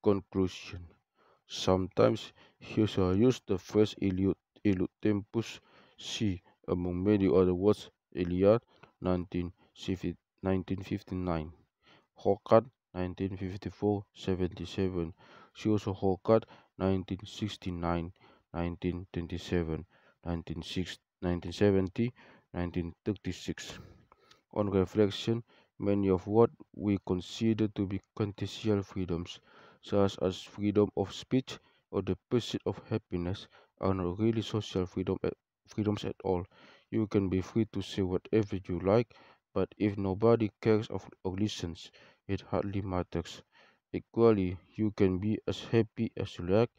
Conclusion. Sometimes he shall use the phrase illud tempus si among many other words. Iliad 1959, Hokat 1954-77, Shosho Hokat 1969, 1927, 1970, 1936. On reflection, many of what we consider to be quintessential freedoms, such as freedom of speech or the pursuit of happiness, are not really social freedoms at all. You can be free to say whatever you like, but if nobody cares or listens, it hardly matters. Equally, you can be as happy as you like,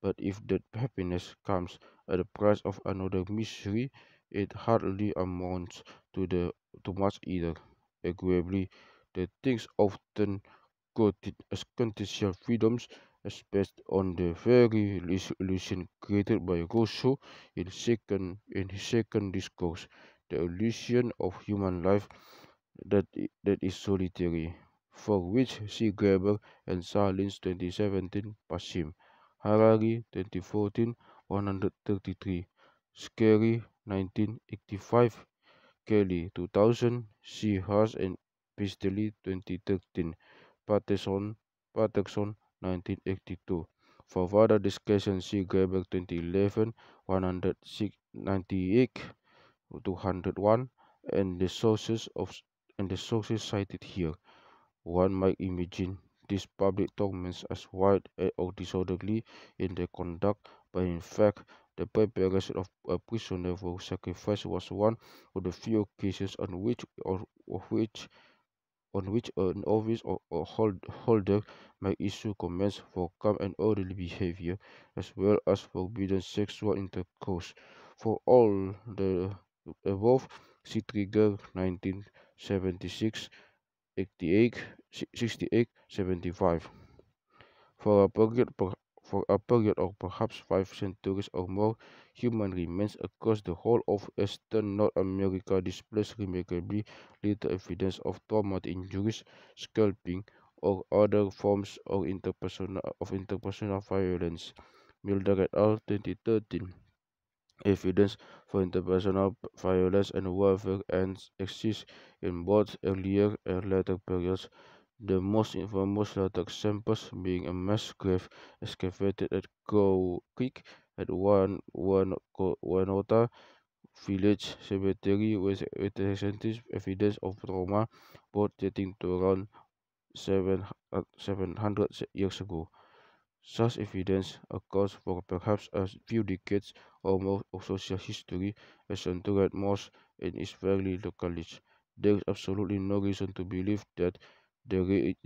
but if that happiness comes at the price of another misery, it hardly amounts to the too much either. Agreeably, the things often quoted as quintessential freedoms is based on the very illusion created by Rousseau in his second discourse, the illusion of human life that is solitary, for which see Graeber and Salins 2017 Pashim, Harari 2014 133, Scary 1985, Kelly 2000, C. Haas and Pistelli 2013, Patterson, Patterson 1982. For further discussion, see Graeber 2011, 198 201, and the sources cited here. One might imagine these public documents as wild or disorderly in their conduct, but in fact, the preparation of a prisoner for sacrifice was one of the few cases on which an office or holder may issue commands for calm and orderly behavior, as well as forbidden sexual intercourse. For all the above, see Trigger 1976, 88, 68, 75. For a period, for a period of perhaps 5 centuries or more, human remains across the whole of Eastern North America displays remarkably little evidence of traumatic injuries, scalping, or other forms of interpersonal violence. Milder et al. 2013. Evidence for interpersonal violence and warfare ends exist in both earlier and later periods, the most infamous later examples being a mass grave excavated at Crow Creek at Wanota Village Cemetery with extensive evidence of trauma, both dating to around 700 years ago. Such evidence accounts for perhaps a few decades or more of social history as entourage most and is fairly localized. There is absolutely no reason to believe that the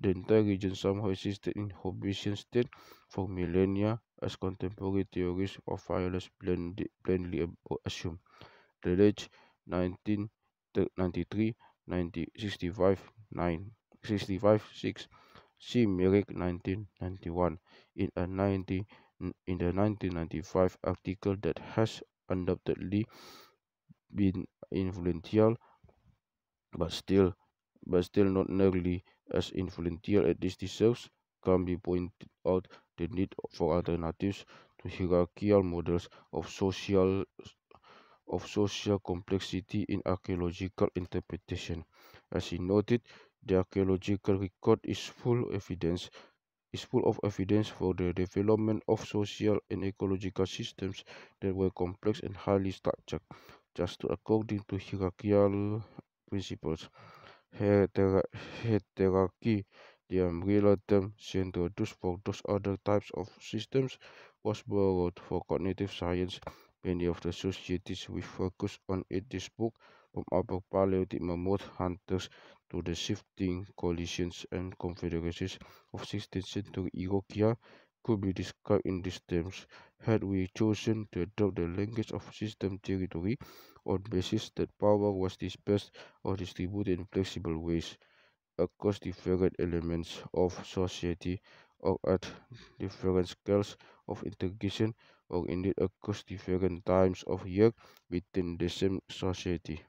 entire region somehow existed in Hobbesian state for millennia, as contemporary theories of violence plainly assume. The late 1993, 1965, 9, 65, 6, C. Merrick 1991 in a 90 in the 1995 article that has undoubtedly been influential, but still not nearly as influential as this deserves, can be pointed out the need for alternatives to hierarchical models of social complexity in archaeological interpretation. As he noted, the archaeological record is full of evidence for the development of social and ecological systems that were complex and highly structured, just according to hierarchical principles. Heterarchy, the umbrella term introduced for those other types of systems, was borrowed for cognitive science. Many of the societies we focus on in this book, from upper Paleolithic mammoth hunters to the shifting coalitions and confederacies of 16th century Iroquois, could be described in these terms had we chosen to adopt the language of system territory on basis that power was dispersed or distributed in flexible ways across different elements of society or at different scales of integration or indeed across different times of year within the same society.